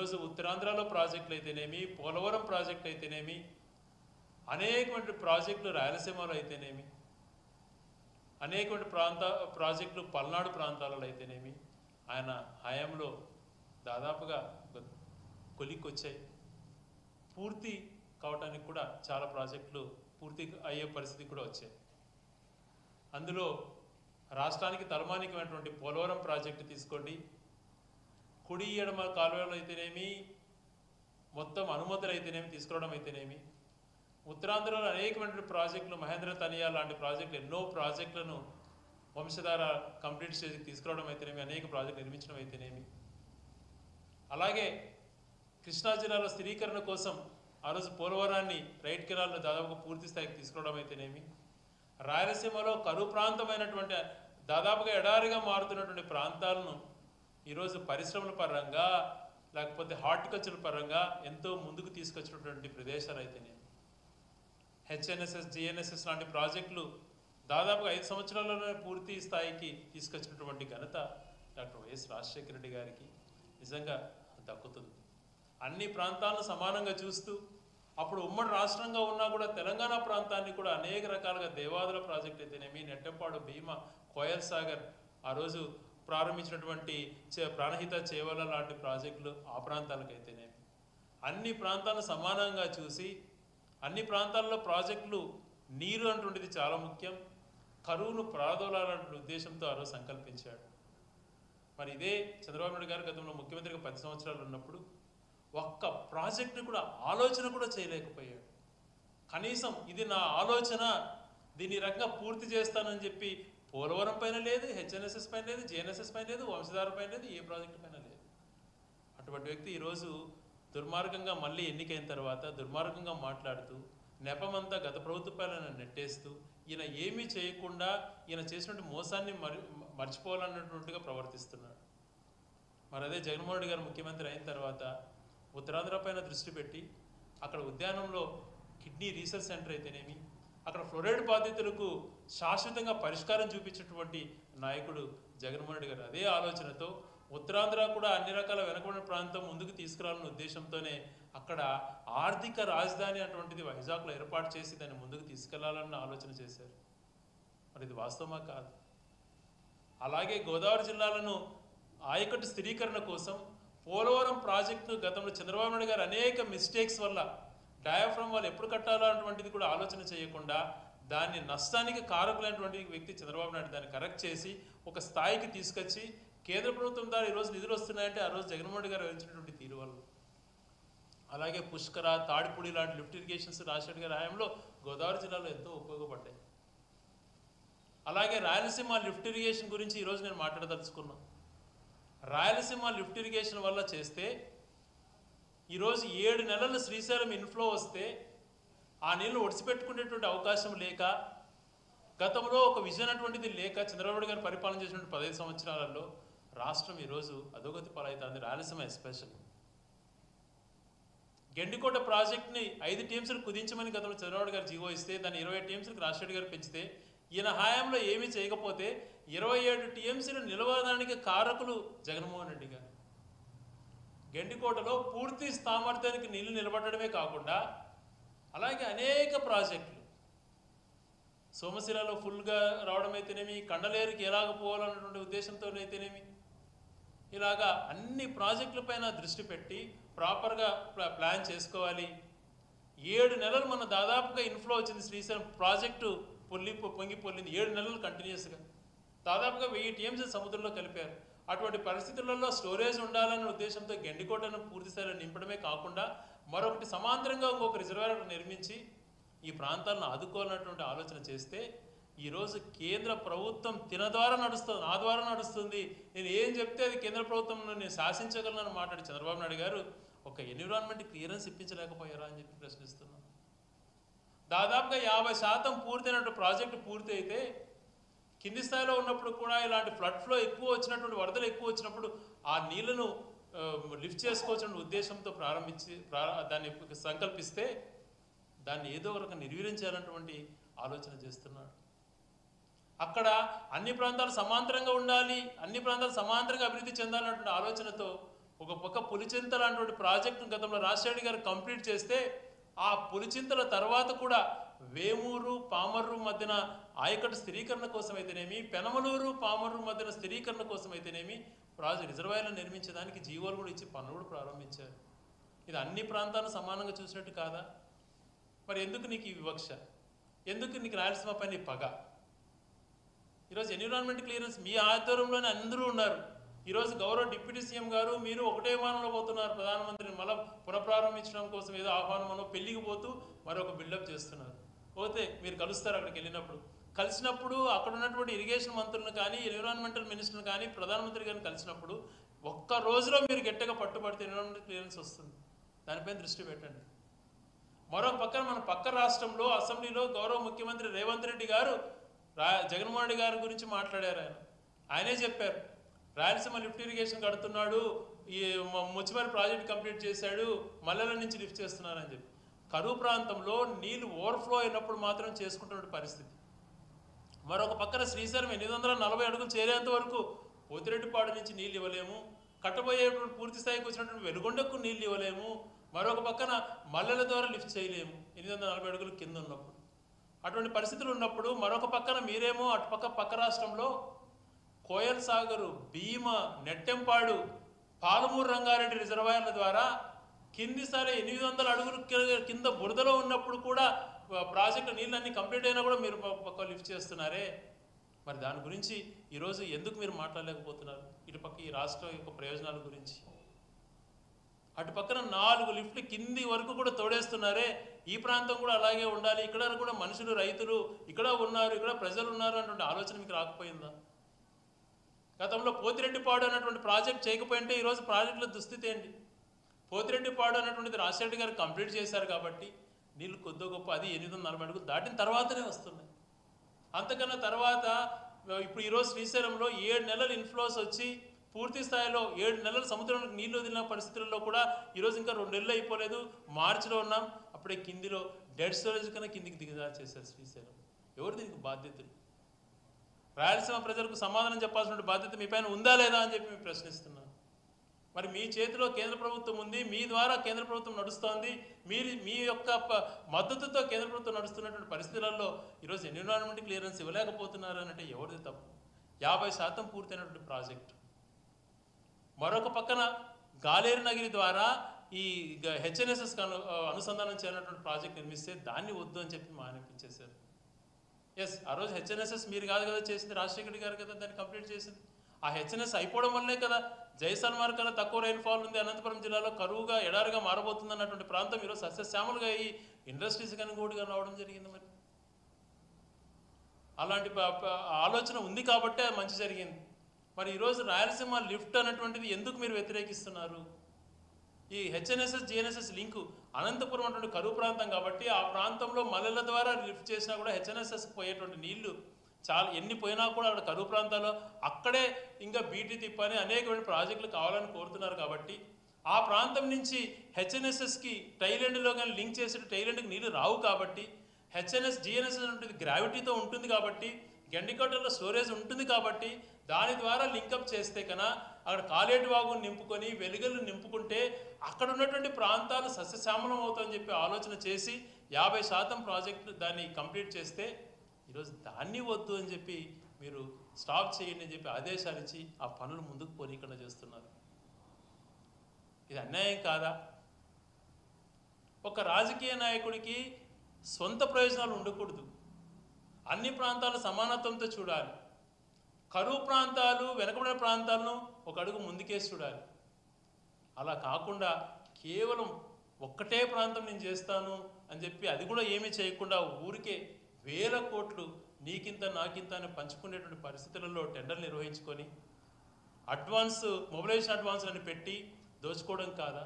ఈరోజు ఉత్తరాంధ్రలో ప్రాజెక్టులు అయితేనేమి, పోలవరం ప్రాజెక్టు అయితేనేమి, అనేకమైన ప్రాజెక్టులు రాయలసీమలో అయితేనేమి, అనేకమైన ప్రాజెక్టులు పల్నాడు ప్రాంతాలలో అయితేనేమి ఆయన హయాంలో దాదాపుగా కొలిక్కొచ్చాయి. పూర్తి కావటానికి కూడా చాలా ప్రాజెక్టులు పూర్తి అయ్యే పరిస్థితి కూడా వచ్చాయి. అందులో రాష్ట్రానికి తలమానికమైనటువంటి పోలవరం ప్రాజెక్టు తీసుకోండి, కుడి ఎడమ కాలువలు అయితేనేమి, మొత్తం అనుమతులు అయితేనేమి తీసుకురావడం అయితేనేమి, ఉత్తరాంధ్రలో అనేకమైన ప్రాజెక్టులు, మహేంద్ర తనియా లాంటి ప్రాజెక్టులు, ఎన్నో ప్రాజెక్టులను వంశధార కంప్లీట్ స్టేజ్కి తీసుకురావడం అయితేనేమి, అనేక ప్రాజెక్టులు నిర్మించడం అయితేనేమి, అలాగే కృష్ణా జిల్లాలో స్థిరీకరణ కోసం ఆ రోజు పోలవరాన్ని రైట్ కెనాల్ను దాదాపుగా పూర్తి స్థాయికి తీసుకురావడం అయితేనేమి, రాయలసీమలో కరువు ప్రాంతమైనటువంటి దాదాపుగా ఎడారిగా మారుతున్నటువంటి ప్రాంతాలను ఈరోజు పరిశ్రమల పరంగా లేకపోతే హార్టికల్చర్ పరంగా ఎంతో ముందుకు తీసుకొచ్చినటువంటి ప్రదేశాలు అయితేనేమి, హెచ్ఎన్ఎస్ఎస్, జిఎన్ఎస్ఎస్ లాంటి ప్రాజెక్టులు దాదాపుగా 5 సంవత్సరాల్లోనే పూర్తి స్థాయికి తీసుకొచ్చినటువంటి ఘనత డాక్టర్ వైఎస్ రాజశేఖర రెడ్డి గారికి నిజంగా దక్కుతుంది. అన్ని ప్రాంతాలను సమానంగా చూస్తూ అప్పుడు ఉమ్మడి రాష్ట్రంగా ఉన్నా కూడా తెలంగాణ ప్రాంతాన్ని కూడా అనేక రకాలుగా దేవాదుల ప్రాజెక్ట్ అయితేనేమి, నెట్టంపాడు, భీమా, కోయల్ సాగర్, ఆ రోజు ప్రారంభించినటువంటి ప్రాణహిత చేవల లాంటి ప్రాజెక్టులు ఆ ప్రాంతాలకైతేనేమి, అన్ని ప్రాంతాలను సమానంగా చూసి అన్ని ప్రాంతాల్లో ప్రాజెక్టులు నీరు అంటుండేది చాలా ముఖ్యం, కరువును ప్రాదోలాలనే ఉద్దేశంతో ఆ రోజు సంకల్పించాడు. మరి ఇదే చంద్రబాబు నాయుడు గారు గతంలో ముఖ్యమంత్రిగా 10 సంవత్సరాలు ఉన్నప్పుడు ఒక్క ప్రాజెక్టుని కూడా ఆలోచన కూడా చేయలేకపోయాడు. కనీసం ఇది నా ఆలోచన, దీన్ని రకంగా పూర్తి చేస్తానని చెప్పి పోలవరం పైన లేదు, హెచ్ఎన్ఎస్ఎస్ పైన లేదు, జిఎన్ఎస్ఎస్ పైన లేదు, వంశధార పైన లేదు, ఏ ప్రాజెక్టు పైన లేదు. అటువంటి వ్యక్తి ఈరోజు దుర్మార్గంగా మళ్ళీ ఎన్నికైన తర్వాత దుర్మార్గంగా మాట్లాడుతూ నెపమంతా గత ప్రభుత్వాలను నెట్టేస్తూ ఈయన ఏమీ చేయకుండా ఈయన చేసినటువంటి మోసాన్ని మర్చిపోవాలన్నట్టుగా ప్రవర్తిస్తున్నాడు. మరి అదే జగన్మోహన్ రెడ్డి గారు ముఖ్యమంత్రి అయిన తర్వాత ఉత్తరాంధ్ర పైన దృష్టి పెట్టి అక్కడ ఉద్యానంలో కిడ్నీ రీసెర్చ్ సెంటర్ అయితేనేమి, అక్కడ ఫ్లోరైడ్ బాధితులకు శాశ్వతంగా పరిష్కారం చూపించినటువంటి నాయకుడు జగన్మోహన్ రెడ్డి గారు. అదే ఆలోచనతో ఉత్తరాంధ్ర కూడా అన్ని రకాల వెనుకబడిన ప్రాంతం ముందుకు తీసుకురావాలన్న ఉద్దేశంతోనే అక్కడ ఆర్థిక రాజధాని అటువంటిది వైజాగ్లో ఏర్పాటు చేసి దాన్ని ముందుకు తీసుకెళ్లాలన్న ఆలోచన చేశారు. మరి ఇది వాస్తవమా కాదు? అలాగే గోదావరి జిల్లాలను ఆయకట్టు స్థిరీకరణ కోసం పోలవరం ప్రాజెక్టు గతంలో చంద్రబాబు నాయుడు గారు అనేక మిస్టేక్స్ వల్ల డయాఫ్రమ్ వాళ్ళు ఎప్పుడు కట్టాలో అటువంటిది కూడా ఆలోచన చేయకుండా దాన్ని నష్టానికి కారకులైనటువంటి వ్యక్తి చంద్రబాబు నాయుడు దాన్ని కరెక్ట్ చేసి ఒక స్థాయికి తీసుకొచ్చి కేంద్ర ప్రభుత్వం ద్వారా ఈరోజు నిధులు వస్తున్నాయంటే ఆ రోజు జగన్మోహన్ రెడ్డి గారు వహించినటువంటి తీరు వల్ల. అలాగే పుష్కర, తాడిపూడి లాంటి లిఫ్ట్ ఇరిగేషన్స్ రాజశేఖర్ గారి హయాంలో గోదావరి జిల్లాలో ఎంతో ఉపయోగపడ్డాయి. అలాగే రాయలసీమ లిఫ్ట్ ఇరిగేషన్ గురించి ఈరోజు నేను మాట్లాడదలుచుకున్నాను. రాయలసీమ లిఫ్ట్ ఇరిగేషన్ వల్ల చేస్తే ఈరోజు 7 నెలలు శ్రీశైలం ఇన్ఫ్లో వస్తే ఆ నీళ్లు ఒడిసిపెట్టుకునేటువంటి అవకాశం లేక, గతంలో ఒక విజన్ అటువంటిది లేక చంద్రబాబు గారు పరిపాలన చేసినటువంటి 15 సంవత్సరాలలో రాష్ట్రం ఈరోజు అధోగతి పాలవుతుంది. రాయలసీమ ఎస్పెషల్ గెండికోట ప్రాజెక్ట్ని 5 టీఎంసీలు కుదించమని గతంలో చంద్రబాబు గారు జీవో ఇస్తే దాన్ని 20 టీఎంసీలకు రాజశేఖర్ గారు పెంచితే ఈయన హయాంలో ఏమీ చేయకపోతే 27 టీఎంసీలు నిలవడానికి కారకులు జగన్మోహన్ రెడ్డి గారు. గెండికోటలో పూర్తి సామర్థ్యానికి నీళ్లు నిలబడమే కాకుండా అలాగే అనేక ప్రాజెక్టులు సోమశిలలో ఫుల్గా రావడం అయితేనేమి, కండలేరుకి ఎలాగ పోవాలన్నటువంటి ఉద్దేశంతో అయితేనేమి, ఇలాగా అన్ని ప్రాజెక్టులపైన దృష్టి పెట్టి ప్రాపర్గా ప్లాన్ చేసుకోవాలి. 7 నెలలు మన దాదాపుగా ఇన్ఫ్లో వచ్చింది. శ్రీశైలం ప్రాజెక్టు పొంగి పొల్లింది 7 నెలలు కంటిన్యూస్గా. దాదాపుగా 1000 టీఎంసీ సముద్రంలో కలిపారు. అటువంటి పరిస్థితులలో స్టోరేజ్ ఉండాలనే ఉద్దేశంతో గెండికోటను పూర్తి స్థాయిలో నింపడమే కాకుండా మరొకటి సమాంతరంగా ఇంకొక రిజర్వాయర్ నిర్మించి ఈ ప్రాంతాలను ఆదుకోవాలన్నటువంటి ఆలోచన చేస్తే ఈరోజు కేంద్ర ప్రభుత్వం నా ద్వారా నడుస్తుంది, నేను ఏం చెప్తే అది కేంద్ర ప్రభుత్వం నేను శాసించగలను మాట్లాడి చంద్రబాబు నాయుడు గారు ఒక ఎన్విరాన్మెంట్ క్లియరెన్స్ ఇప్పించలేకపోయారా అని చెప్పి ప్రశ్నిస్తున్నాం. దాదాపుగా 50% పూర్తయినటువంటి ప్రాజెక్టు పూర్తి అయితే కింది స్థాయిలో ఉన్నప్పుడు కూడా ఇలాంటి ఫ్లడ్ ఫ్లో ఎక్కువ వచ్చినటువంటి వరదలు ఎక్కువ వచ్చినప్పుడు ఆ నీళ్లను లిఫ్ట్ చేసుకోవాల్సిన ఉద్దేశంతో దాన్ని సంకల్పిస్తే దాన్ని ఏదో ఒక నిర్వీర్యం చేయాలన్నటువంటి ఆలోచన చేస్తున్నాడు. అక్కడ అన్ని ప్రాంతాలు సమాంతరంగా ఉండాలి, అన్ని ప్రాంతాలు సమాంతరంగా అభివృద్ధి చెందాలన్నటువంటి ఆలోచనతో ఒక పక్క పులిచింతల అటువంటి ప్రాజెక్టును గతంలో రాజశేఖర్ గారు కంప్లీట్ చేస్తే ఆ పులిచింతల తర్వాత కూడా వేమూరు పామర్రు మధ్యన ఆయకట్టు స్థిరీకరణ కోసం అయితేనేమి, పెనమలూరు పామర్రు మధ్యన స్థిరీకరణ కోసం అయితేనేమి రిజర్వాయర్లు నిర్మించడానికి జీవోలు కూడా ఇచ్చి పనులు కూడా ప్రారంభించారు. ఇది అన్ని ప్రాంతాలను సమానంగా చూసినట్టు కాదా? మరి ఎందుకు నీకు ఈ వివక్ష? ఎందుకు నీకు రాయలసీమ పైన పగ? ఈరోజు ఎన్విరాన్మెంట్ క్లియరెన్స్ మీ ఆధ్వర్యంలోనే అందరూ ఉన్నారు. ఈరోజు గౌరవ డిప్యూటీ సీఎం గారు మీరు ఒకటే విమానంలో పోతున్నారు ప్రధానమంత్రిని మళ్ళీ పునఃప్రారంభించడం కోసం ఏదో ఆహ్వానమనో పెళ్లికి పోతూ మరొక బిల్డప్ చేస్తున్నారు. పోతే మీరు కలుస్తారు అక్కడికి వెళ్ళినప్పుడు. కలిసినప్పుడు అక్కడ ఉన్నటువంటి ఇరిగేషన్ మంత్రులను కానీ ఎన్విరాన్మెంటల్ మినిస్టర్ని కానీ ప్రధానమంత్రి గారిని కలిసినప్పుడు ఒక్క రోజులో మీరు గట్టిగా పట్టుబడితే ఎన్విరాన్మెంటల్ క్లియరెన్స్ వస్తుంది. దానిపైన దృష్టి పెట్టండి. మరొక పక్కన మన పక్క రాష్ట్రంలో అసెంబ్లీలో గౌరవ ముఖ్యమంత్రి రేవంత్ రెడ్డి గారు జగన్మోహన్ రెడ్డి గారి గురించి మాట్లాడారు. ఆయనే చెప్పారు రాయలసీమ లిఫ్ట్ ఇరిగేషన్ కడుతున్నాడు, ఈ ముచ్చిమరి ప్రాజెక్ట్ కంప్లీట్ చేశాడు, మల్లెల నుంచి లిఫ్ట్ చేస్తున్నారని చెప్పి. కరువు ప్రాంతంలో నీళ్లు ఓవర్ఫ్లో అయినప్పుడు మాత్రం చేసుకుంటున్న పరిస్థితి. మరొక పక్కన శ్రీశైలం 840 అడుగులు చేరేంత వరకు పోతిరెడ్డిపాడు నుంచి నీళ్ళు ఇవ్వలేము, కట్టబోయేటువంటి పూర్తి స్థాయికి వచ్చినటువంటి వెలుగొండకు నీళ్ళు ఇవ్వలేము, మరొక పక్కన మల్లెల ద్వారా లిఫ్ట్ చేయలేము 840 అడుగులు కింద ఉన్నప్పుడు. అటువంటి పరిస్థితులు ఉన్నప్పుడు మరొక పక్కన మీరేమో అటుపక్క పక్క రాష్ట్రంలో కోయల్ సాగరు, భీమ, నెట్టెంపాడు, పాలమూరు రంగారెడ్డి రిజర్వాయర్ల ద్వారా కిందిసారి 800 అడుగులు కింద బురదలో ఉన్నప్పుడు కూడా ప్రాజెక్టు నీళ్ళన్నీ కంప్లీట్ అయినా కూడా మీరు పక్క లిఫ్ట్ చేస్తున్నారే. మరి దాని గురించి ఈరోజు ఎందుకు మీరు మాట్లాడలేకపోతున్నారు? ఇటుపక్క ఈ రాష్ట్రం యొక్క ప్రయోజనాల గురించి. అటు పక్కన 4 లిఫ్ట్లు కింది వరకు కూడా తోడేస్తున్నారే. ఈ ప్రాంతం కూడా అలాగే ఉండాలి, ఇక్కడ కూడా మనుషులు రైతులు ఇక్కడ ఉన్నారు, ఇక్కడ ప్రజలు ఉన్నారు అన్నటువంటి ఆలోచన మీకు రాకపోయిందా? గతంలో పోతిరెడ్డిపాడు అన్నటువంటి ప్రాజెక్ట్ చేయకపోయింటే ఈరోజు ప్రాజెక్టుల దుస్థితి ఏంటి? పోతిరెడ్డిపాడు అన్నటువంటిది రాజశేఖర్ గారు కంప్లీట్ చేశారు కాబట్టి నీళ్ళు కొద్దో గొప్ప అది 840 అడుగులు దాటిన తర్వాతనే వస్తున్నాయి. అంతకన్నా తర్వాత ఇప్పుడు ఈరోజు శ్రీశైలంలో 7 నెలలు ఇన్ఫ్లోస్ వచ్చి పూర్తి స్థాయిలో 7 నెలలు సముద్రానికి నీళ్లు వదిలిన పరిస్థితుల్లో కూడా ఈరోజు ఇంకా 2 నెలలు అయిపోలేదు, మార్చిలో ఉన్నాం. అప్పుడే కిందిలో డెడ్ స్టోరేజ్ కన్నా కిందికి దిగజారు చేశారు శ్రీశైలం. ఎవరు దీనికి బాధ్యతలు? రాయలసీమ ప్రజలకు సమాధానం చెప్పాల్సిన బాధ్యత మీ పైన ఉందా లేదా అని చెప్పి మేము ప్రశ్నిస్తున్నాం. మరి మీ చేతిలో కేంద్ర ప్రభుత్వం ఉంది, మీ ద్వారా కేంద్ర ప్రభుత్వం నడుస్తోంది, మీ యొక్క మద్దతుతో కేంద్ర ప్రభుత్వం నడుస్తున్నటువంటి పరిస్థితులలో ఈరోజు ఎన్విరాన్మెంట్ క్లియరెన్స్ ఇవ్వలేకపోతున్నారు అంటే ఎవరిది తప్పు? 50% పూర్తయినటువంటి ప్రాజెక్టు. మరొక పక్కన గాలేరు నగిరి ద్వారా ఈ హెచ్ఎన్ఎస్ఎస్ అనుసంధానం చేయాలన్నటువంటి ప్రాజెక్ట్ నిర్మిస్తే దాన్ని వద్దు అని చెప్పి మానిపించేశారు. ఎస్, ఆ రోజు హెచ్ఎన్ఎస్ఎస్ మీరు కాదు కదా చేసింది, రాజశేఖర్ గారు కదా దాన్ని కంప్లీట్ చేసింది. ఆ హెచ్ఎన్ఎస్ అయిపోవడం వల్లే కదా జైసల్మార్ కన్నా తక్కువ రైన్ఫాల్ ఉంది, అనంతపురం జిల్లాలో కరువుగా ఎడారిగా మారబోతుంది అన్నటువంటి ప్రాంతం ఈరోజు సస్యశ్యామలుగా ఈ ఇండస్ట్రీస్ కనుగోడుగా రావడం జరిగింది. మరి అలాంటి ఆలోచన ఉంది కాబట్టే మంచి జరిగింది. మరి ఈరోజు రాయలసీమ లిఫ్ట్ అన్నటువంటిది ఎందుకు మీరు వ్యతిరేకిస్తున్నారు? ఈ హెచ్ఎన్ఎస్ఎస్ జిఎన్ఎస్ఎస్ లింకు అనంతపురం అటువంటి కరువు ప్రాంతం కాబట్టి ఆ ప్రాంతంలో మల్లెల ద్వారా లిఫ్ట్ చేసినా కూడా హెచ్ఎన్ఎస్ఎస్కి పోయేటువంటి నీళ్లు చాలా ఎన్ని పోయినా కూడా అక్కడ కరువు ప్రాంతాల్లో అక్కడే ఇంకా బీటీ తిప్పని అనేకమైన ప్రాజెక్టులు కావాలని కోరుతున్నారు. కాబట్టి ఆ ప్రాంతం నుంచి హెచ్ఎన్ఎస్ఎస్కి టైలెండ్లో కానీ లింక్ చేసే టైలెండ్కి నీళ్లు రావు కాబట్టి హెచ్ఎన్ఎస్ జిఎన్ఎస్ఎస్ ఉంటుంది గ్రావిటీతో ఉంటుంది కాబట్టి గండికోటల్లో స్టోరేజ్ ఉంటుంది కాబట్టి దాని ద్వారా లింకప్ చేస్తే కన్నా అక్కడ కాలేటి వాగును నింపుకొని వెలుగులను నింపుకుంటే అక్కడ ఉన్నటువంటి ప్రాంతాలు సస్యశ్యామలం అవుతాయని చెప్పి ఆలోచన చేసి 50% ప్రాజెక్టు దాన్ని కంప్లీట్ చేస్తే ఈరోజు దాన్ని వద్దు అని చెప్పి మీరు స్టాప్ చేయండి అని చెప్పి ఆదేశాలు ఇచ్చి ఆ పనులు ముందుకు పోనీకుండా చేస్తున్నారు. ఇది అన్యాయం కాదా? ఒక రాజకీయ నాయకుడికి సొంత ప్రయోజనాలు ఉండకూడదు, అన్ని ప్రాంతాలు సమానత్వంతో చూడాలి. కరువు ప్రాంతాలు వెనకబడిన ప్రాంతాలను ఒక అడుగు ముందుకేసి చూడాలి. అలా కాకుండా కేవలం ఒక్కటే ప్రాంతం నేను చేస్తాను అని చెప్పి అది కూడా ఏమీ చేయకుండా ఊరికే వేల కోట్లు నీకింత నాకింత అని పంచుకునేటువంటి పరిస్థితులలో టెండర్లు నిర్వహించుకొని మొబిలైజేషన్ అడ్వాన్స్ అని పెట్టి దోచుకోవడం కాదా?